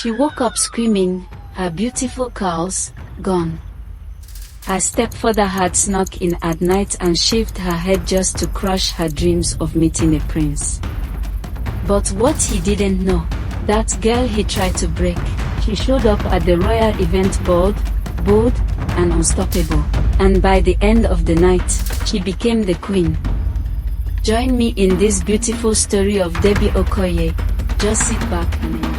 She woke up screaming, her beautiful curls gone. Her stepfather had snuck in at night and shaved her head just to crush her dreams of meeting a prince. But what he didn't know, that girl he tried to break, she showed up at the royal event bold and unstoppable, and by the end of the night, she became the queen. Join me in this beautiful story of Debbie Okoye. Just sit back and enjoy.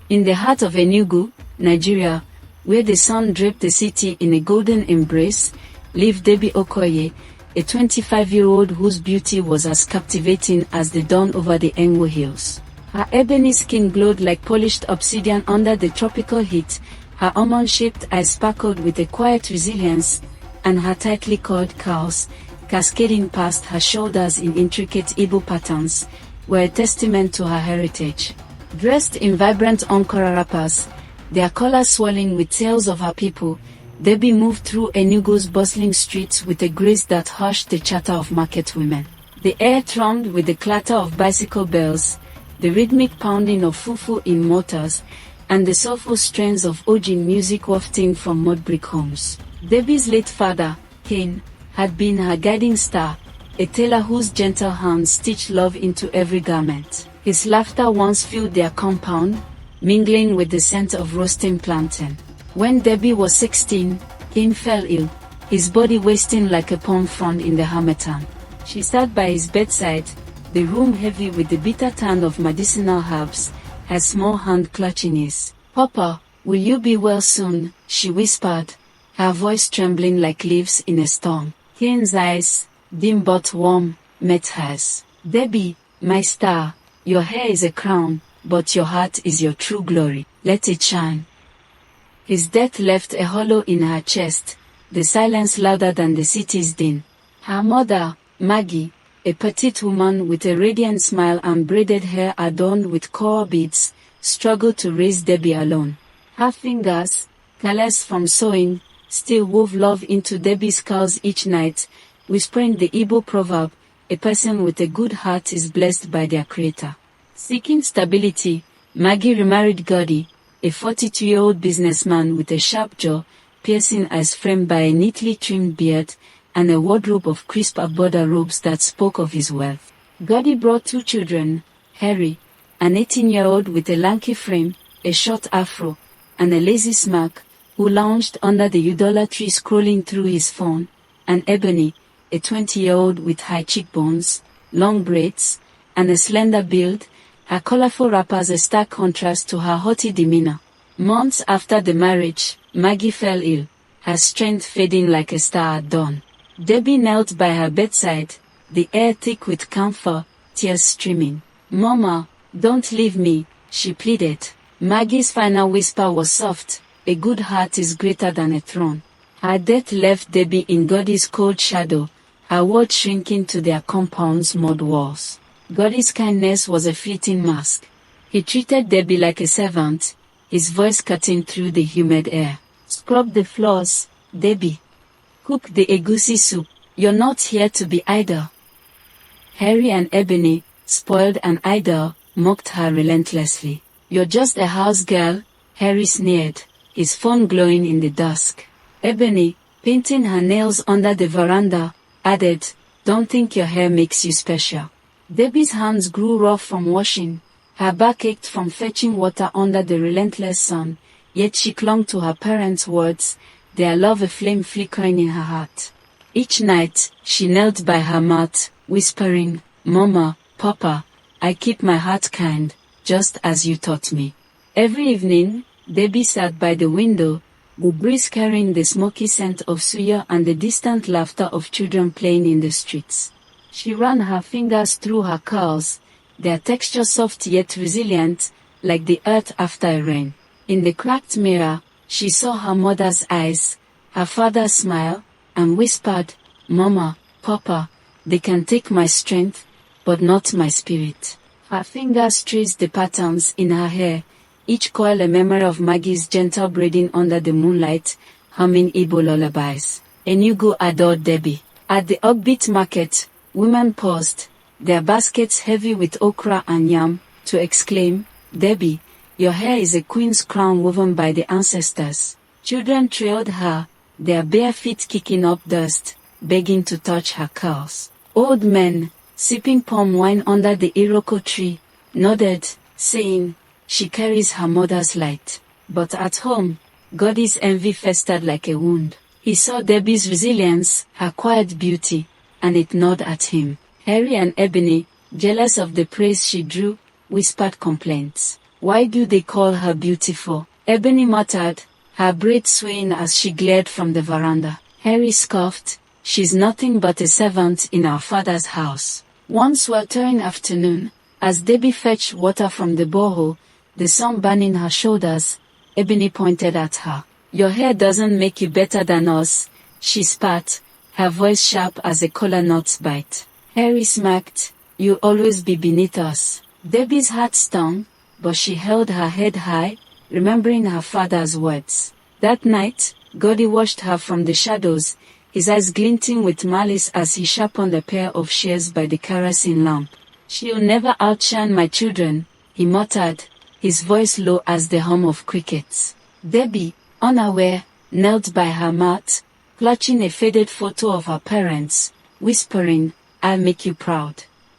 In the heart of Enugu, Nigeria, where the sun draped the city in a golden embrace, lived Debbie Okoye, a 25-year-old whose beauty was as captivating as the dawn over the Enwo hills. Her ebony skin glowed like polished obsidian under the tropical heat, her almond-shaped eyes sparkled with a quiet resilience, and her tightly coiled curls, cascading past her shoulders in intricate Igbo patterns, were a testament to her heritage. Dressed in vibrant Ankara wrappers, their collars swirling with tales of her people, Debbie moved through Enugu's bustling streets with a grace that hushed the chatter of market women. The air thronged with the clatter of bicycle bells, the rhythmic pounding of fufu in mortars, and the soulful strains of Ojin music wafting from mud brick homes. Debbie's late father, Cain, had been her guiding star, a tailor whose gentle hands stitched love into every garment. His laughter once filled their compound, mingling with the scent of roasting plantain. When Debbie was 16, Cain fell ill, his body wasting like a palm frond in the harmattan. She sat by his bedside, the room heavy with the bitter tang of medicinal herbs, her small hand clutching his. "Papa, will you be well soon?" she whispered, her voice trembling like leaves in a storm. Cain's eyes, dim but warm, met hers. "Debbie, my star, your hair is a crown, but your heart is your true glory. Let it shine." His death left a hollow in her chest, the silence louder than the city's din. Her mother, Maggie, a petite woman with a radiant smile and braided hair adorned with coral beads, struggled to raise Debbie alone. Her fingers, careless from sewing, still wove love into Debbie's curls each night, whispering the Igbo proverb, "A person with a good heart is blessed by their creator." Seeking stability, Maggie remarried Gordy, a 42-year-old businessman with a sharp jaw, piercing eyes framed by a neatly trimmed beard, and a wardrobe of crisp border robes that spoke of his wealth. Gordy brought 2 children, Harry, an 18-year-old with a lanky frame, a short afro, and a lazy smirk, who lounged under the Udola tree scrolling through his phone, and Ebony, a 20-year-old with high cheekbones, long braids, and a slender build, her colorful wrappers a stark contrast to her haughty demeanor. Months after the marriage, Maggie fell ill, her strength fading like a star at dawn. Debbie knelt by her bedside, the air thick with camphor, tears streaming. "Mama, don't leave me," she pleaded. Maggie's final whisper was soft, "A good heart is greater than a throne." Her death left Debbie in Gordy's cold shadow, her world shrinking to their compound's mud walls. Gordy's kindness was a fleeting mask. He treated Debbie like a servant, his voice cutting through the humid air. "Scrub the floors, Debbie. Cook the egusi soup. You're not here to be idle." Harry and Ebony, spoiled and idle, mocked her relentlessly. "You're just a house girl," Harry sneered, his phone glowing in the dusk. Ebony, painting her nails under the veranda, added, "Don't think your hair makes you special." Debbie's hands grew rough from washing, her back ached from fetching water under the relentless sun, yet she clung to her parents' words, their love a flame flickering in her heart. Each night, she knelt by her mat, whispering, "Mama, Papa, I keep my heart kind, just as you taught me." Every evening, Debbie sat by the window, the breeze carrying the smoky scent of suya and the distant laughter of children playing in the streets. She ran her fingers through her curls, their texture soft yet resilient, like the earth after a rain. In the cracked mirror, she saw her mother's eyes, her father's smile, and whispered, "Mama, Papa, they can take my strength, but not my spirit." Her fingers traced the patterns in her hair, each coil a memory of Maggie's gentle braiding under the moonlight, humming Igbo lullabies. Enugu adored Debbie. At the upbeat market, women paused, their baskets heavy with okra and yam, to exclaim, "Debbie, your hair is a queen's crown woven by the ancestors." Children trailed her, their bare feet kicking up dust, begging to touch her curls. Old men, sipping palm wine under the iroko tree, nodded, saying, "She carries her mother's light." But at home, Goddy's envy festered like a wound. He saw Debbie's resilience, her quiet beauty, and it gnawed at him. Harry and Ebony, jealous of the praise she drew, whispered complaints. "Why do they call her beautiful?" Ebony muttered, her braids swaying as she glared from the veranda. Harry scoffed, "She's nothing but a servant in our father's house." One sweltering afternoon, as Debbie fetched water from the borehole, the sun burning her shoulders, Ebony pointed at her. "Your hair doesn't make you better than us," she spat, her voice sharp as a kola nut's bite. Harry smirked, "You'll always be beneath us." Debbie's heart stung, but she held her head high, remembering her father's words. That night, Goddy watched her from the shadows, his eyes glinting with malice as he sharpened a pair of shears by the kerosene lamp. "She'll never outshine my children," he muttered, his voice low as the hum of crickets. Debbie, unaware, knelt by her mat, clutching a faded photo of her parents, whispering, "I'll make you proud."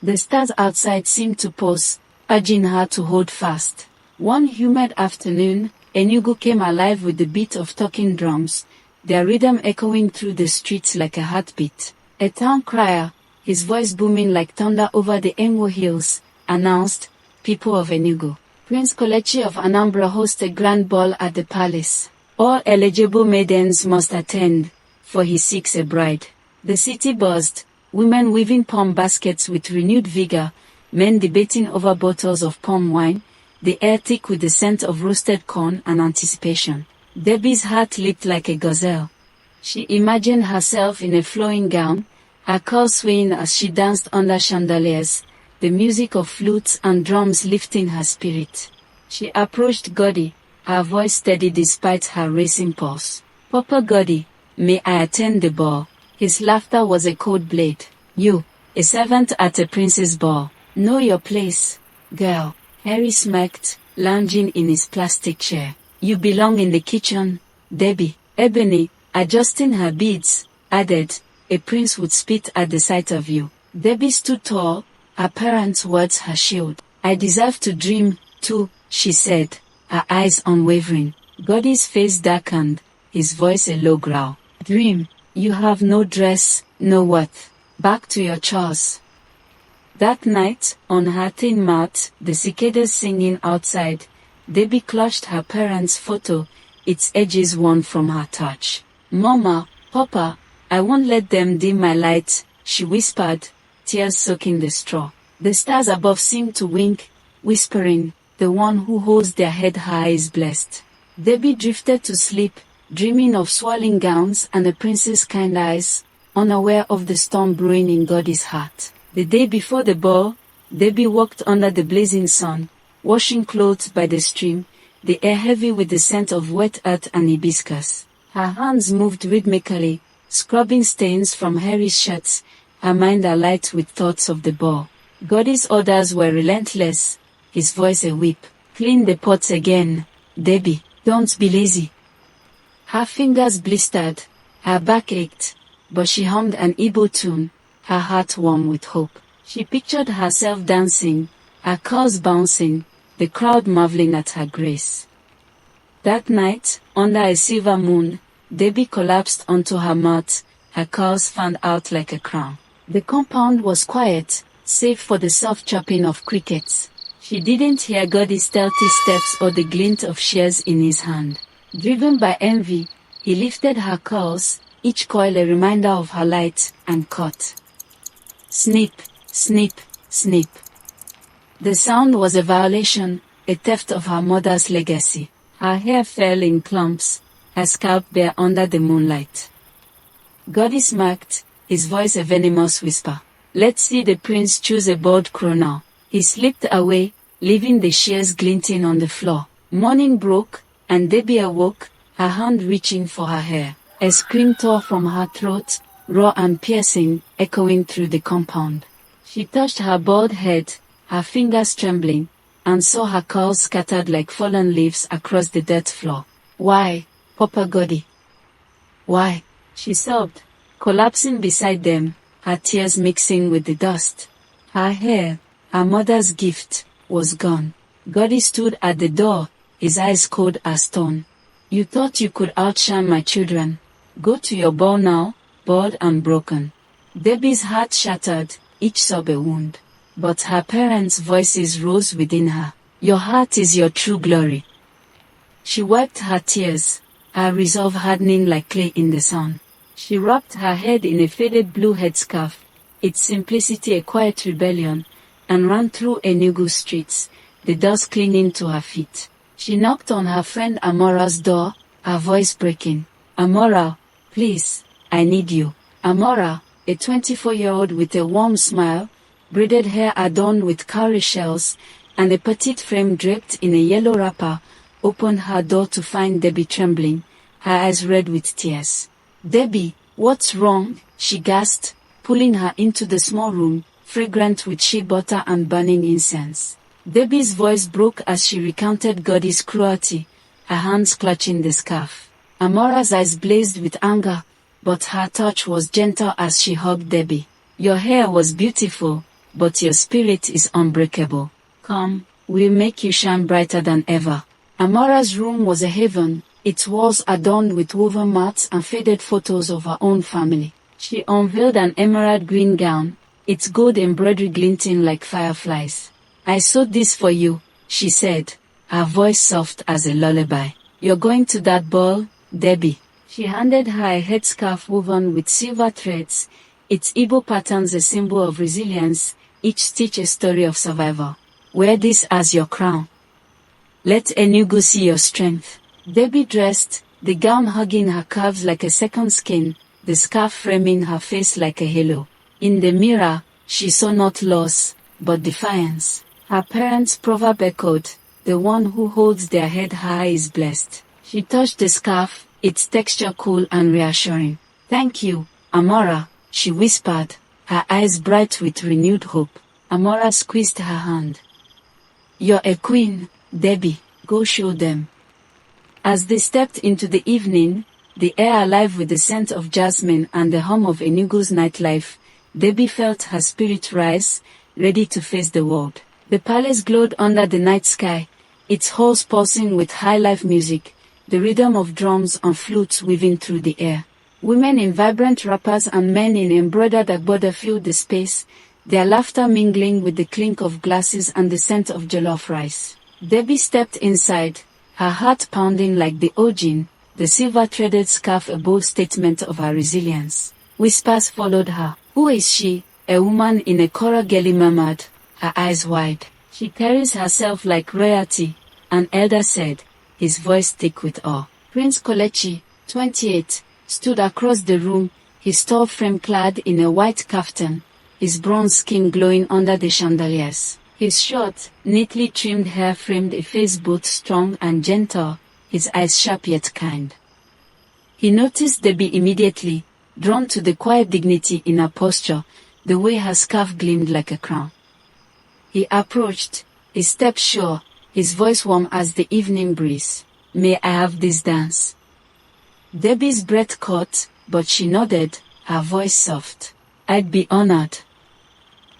The stars outside seemed to pause, urging her to hold fast. One humid afternoon, Enugu came alive with the beat of talking drums, their rhythm echoing through the streets like a heartbeat. A town crier, his voice booming like thunder over the Enwo hills, announced, "People of Enugu, Prince Kelechi of Anambra hosts a grand ball at the palace. All eligible maidens must attend, for he seeks a bride." The city buzzed, women weaving palm baskets with renewed vigor, men debating over bottles of palm wine, the air thick with the scent of roasted corn and anticipation. Debbie's heart leaped like a gazelle. She imagined herself in a flowing gown, her curls swaying as she danced under chandeliers, the music of flutes and drums lifting her spirit. She approached Goddy, her voice steady despite her racing pulse. "Papa Goddy, may I attend the ball?" His laughter was a cold blade. "You, a servant at a prince's ball. Know your place, girl." Harry smirked, lounging in his plastic chair. "You belong in the kitchen, Debbie." Ebony, adjusting her beads, added, "A prince would spit at the sight of you." Debbie stood tall, her parents' words her shield. "I deserve to dream, too," she said, her eyes unwavering. Goddy's face darkened, his voice a low growl. "Dream? You have no dress, no worth. Back to your chores." That night, on her thin mat, the cicadas singing outside, Debbie clutched her parents' photo, its edges worn from her touch. "Mama, Papa, I won't let them dim my light," she whispered, tears soaking the straw. The stars above seemed to wink, whispering, "The one who holds their head high is blessed." Debbie drifted to sleep, dreaming of swirling gowns and a prince's kind eyes, unaware of the storm brewing in Goddy's heart. The day before the ball, Debbie walked under the blazing sun, washing clothes by the stream, the air heavy with the scent of wet earth and hibiscus. Her hands moved rhythmically, scrubbing stains from Harry's shirts, her mind alight with thoughts of the ball. Goddy's orders were relentless, his voice a whip. "Clean the pots again, Debbie, don't be lazy." Her fingers blistered, her back ached, but she hummed an Igbo tune, her heart warm with hope. She pictured herself dancing, her curls bouncing, the crowd marveling at her grace. That night, under a silver moon, Debbie collapsed onto her mat, her curls fanned out like a crown. The compound was quiet, save for the soft chirping of crickets. She didn't hear Goddy's stealthy steps or the glint of shears in his hand. Driven by envy, he lifted her curls, each coil a reminder of her light, and cut. Snip, snip, snip. The sound was a violation, a theft of her mother's legacy. Her hair fell in clumps, her scalp bare under the moonlight. Goddy smirked, his voice a venomous whisper. "Let's see the prince choose a bold crow now." He slipped away, leaving the shears glinting on the floor. Morning broke, and Debbie awoke, her hand reaching for her hair. A scream tore from her throat, raw and piercing, echoing through the compound. She touched her bald head, her fingers trembling, and saw her curls scattered like fallen leaves across the dirt floor. "Why, Papa Goddy? Why?" she sobbed, collapsing beside them, her tears mixing with the dust. Her hair, her mother's gift, was gone. Goddy stood at the door, his eyes cold as stone. "You thought you could outshine my children. Go to your ball now, bald and broken." Debbie's heart shattered, each sob a wound. But her parents' voices rose within her. "Your heart is your true glory." She wiped her tears, her resolve hardening like clay in the sun. She wrapped her head in a faded blue headscarf, its simplicity a quiet rebellion, and ran through Enugu's streets, the dust clinging to her feet. She knocked on her friend Amora's door, her voice breaking. "Amora, please, I need you." Amora, a 24-year-old with a warm smile, braided hair adorned with cowrie shells, and a petite frame draped in a yellow wrapper, opened her door to find Debbie trembling, her eyes red with tears. "Debbie, what's wrong?" she gasped, pulling her into the small room, fragrant with shea butter and burning incense. Debbie's voice broke as she recounted Goddy's cruelty, her hands clutching the scarf. Amora's eyes blazed with anger, but her touch was gentle as she hugged Debbie. "Your hair was beautiful, but your spirit is unbreakable. Come, we'll make you shine brighter than ever." Amora's room was a heaven, its walls adorned with woven mats and faded photos of her own family. She unveiled an emerald green gown, its gold embroidery glinting like fireflies. "I sewed this for you," she said, her voice soft as a lullaby. "You're going to that ball, Debbie." She handed her a headscarf woven with silver threads, its Igbo patterns a symbol of resilience, each stitch a story of survival. "Wear this as your crown. Let Enugu see your strength." Debbie dressed, the gown hugging her curves like a second skin, the scarf framing her face like a halo. In the mirror, she saw not loss, but defiance. Her parents' proverb echoed, "The one who holds their head high is blessed." She touched the scarf, its texture cool and reassuring. "Thank you, Amora," she whispered, her eyes bright with renewed hope. Amora squeezed her hand. "You're a queen, Debbie, go show them." As they stepped into the evening, the air alive with the scent of jasmine and the hum of Enugu's nightlife, Debbie felt her spirit rise, ready to face the world. The palace glowed under the night sky, its halls pulsing with high-life music, the rhythm of drums and flutes weaving through the air. Women in vibrant wrappers and men in embroidered agbada filled the space, their laughter mingling with the clink of glasses and the scent of jollof rice. Debbie stepped inside, her heart pounding like the Ojin, the silver-threaded scarf a bold statement of her resilience. Whispers followed her. "Who is she?" A woman in a coral girly murmured, her eyes wide. "She carries herself like royalty," an elder said, his voice thick with awe. Prince Kolechi, 28, stood across the room, his tall frame clad in a white kaftan, his bronze skin glowing under the chandeliers. His short, neatly trimmed hair framed a face both strong and gentle, his eyes sharp yet kind. He noticed Debbie immediately, drawn to the quiet dignity in her posture, the way her scarf gleamed like a crown. He approached, his step sure, his voice warm as the evening breeze. "May I have this dance?" Debbie's breath caught, but she nodded, her voice soft. "I'd be honored."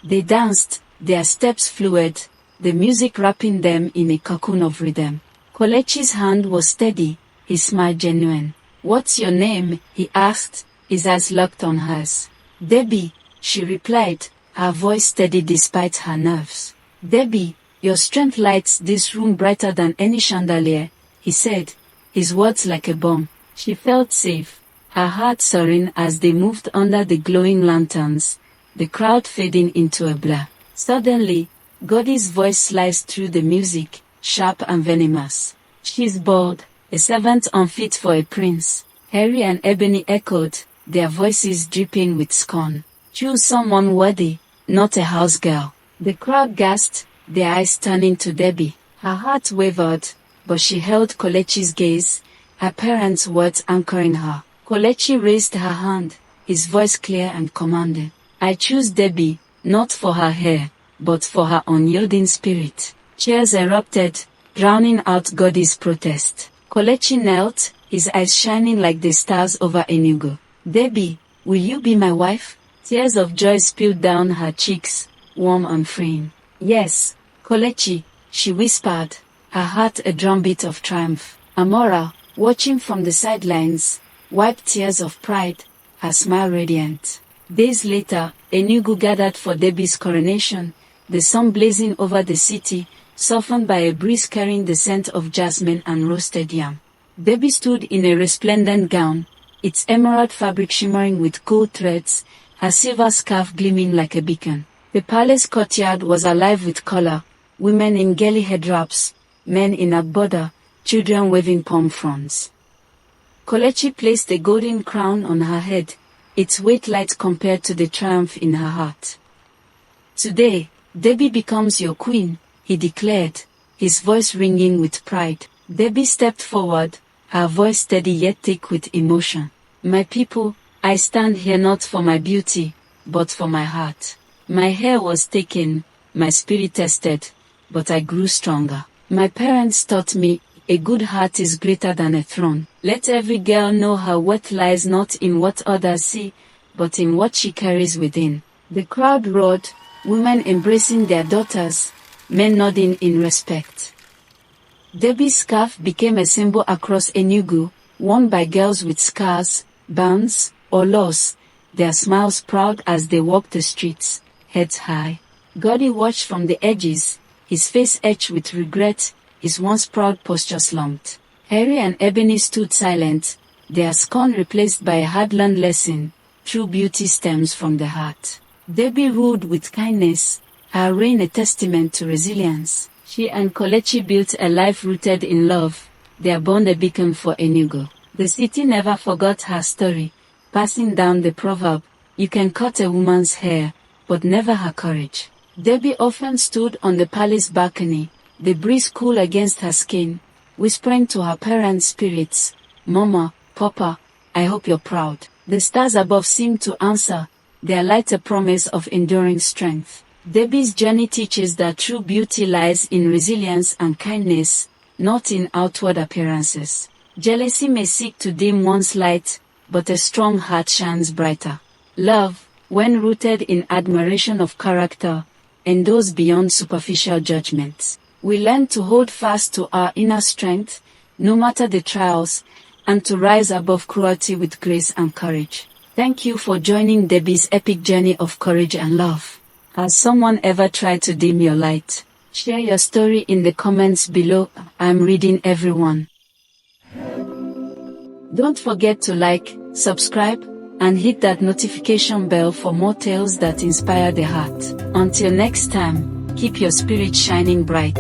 They danced, their steps fluid, the music wrapping them in a cocoon of rhythm. Kolechi's hand was steady, his smile genuine. "What's your name?" he asked, his eyes locked on hers. "Debbie," she replied, her voice steady despite her nerves. "Debbie, your strength lights this room brighter than any chandelier," he said, his words like a bomb. She felt safe, her heart soaring as they moved under the glowing lanterns, the crowd fading into a blur. Suddenly, Goddy's voice sliced through the music, sharp and venomous. "She's bold, a servant unfit for a prince." Harry and Ebony echoed, their voices dripping with scorn. "Choose someone worthy, not a house girl." The crowd gasped, their eyes turning to Debbie. Her heart wavered, but she held Kolechi's gaze, her parents' words anchoring her. Kolechi raised her hand, his voice clear and commanding. "I choose Debbie, not for her hair, but for her unyielding spirit." Cheers erupted, drowning out Goddy's protest. Kelechi knelt, his eyes shining like the stars over Enugu. Debbie, will you be my wife? Tears of joy spilled down her cheeks, warm and freeing. Yes, Kelechi, she whispered, her heart a drumbeat of triumph. Amora, watching from the sidelines, wiped tears of pride, her smile radiant. Days later, Enugu gathered for Debbie's coronation, the sun blazing over the city, softened by a breeze carrying the scent of jasmine and roasted yam. Debbie stood in a resplendent gown, its emerald fabric shimmering with gold threads, her silver scarf gleaming like a beacon. The palace courtyard was alive with color, women in geli head wraps, men in agbada, children waving palm fronds. Kelechi placed a golden crown on her head, its weight light compared to the triumph in her heart. Today, Debbie becomes your queen, he declared, his voice ringing with pride. Debbie stepped forward, her voice steady yet thick with emotion. My people, I stand here not for my beauty, but for my heart. My hair was taken, my spirit tested, but I grew stronger. My parents taught me, a good heart is greater than a throne. Let every girl know her worth lies not in what others see, but in what she carries within. The crowd roared, women embracing their daughters, men nodding in respect. Debbie's scarf became a symbol across Enugu, worn by girls with scars, burns, or loss, their smiles proud as they walked the streets, heads high. Goddy watched from the edges, his face etched with regret, his once proud posture slumped. Harry and Ebony stood silent, their scorn replaced by a hard-learned lesson. True beauty stems from the heart. Debbie ruled with kindness, her reign a testament to resilience. She and Kelechi built a life rooted in love, their bond a beacon for Enugu. The city never forgot her story, passing down the proverb, you can cut a woman's hair, but never her courage. Debbie often stood on the palace balcony, the breeze cool against her skin, whispering to her parents' spirits, Mama, Papa, I hope you're proud. The stars above seemed to answer, their light a promise of enduring strength. Debbie's journey teaches that true beauty lies in resilience and kindness, not in outward appearances. Jealousy may seek to dim one's light, but a strong heart shines brighter. Love, when rooted in admiration of character, endures beyond superficial judgments. We learn to hold fast to our inner strength, no matter the trials, and to rise above cruelty with grace and courage. Thank you for joining Debbie's epic journey of courage and love. Has someone ever tried to dim your light? Share your story in the comments below. I'm reading everyone. Don't forget to like, subscribe, and hit that notification bell for more tales that inspire the heart. Until next time, keep your spirit shining bright.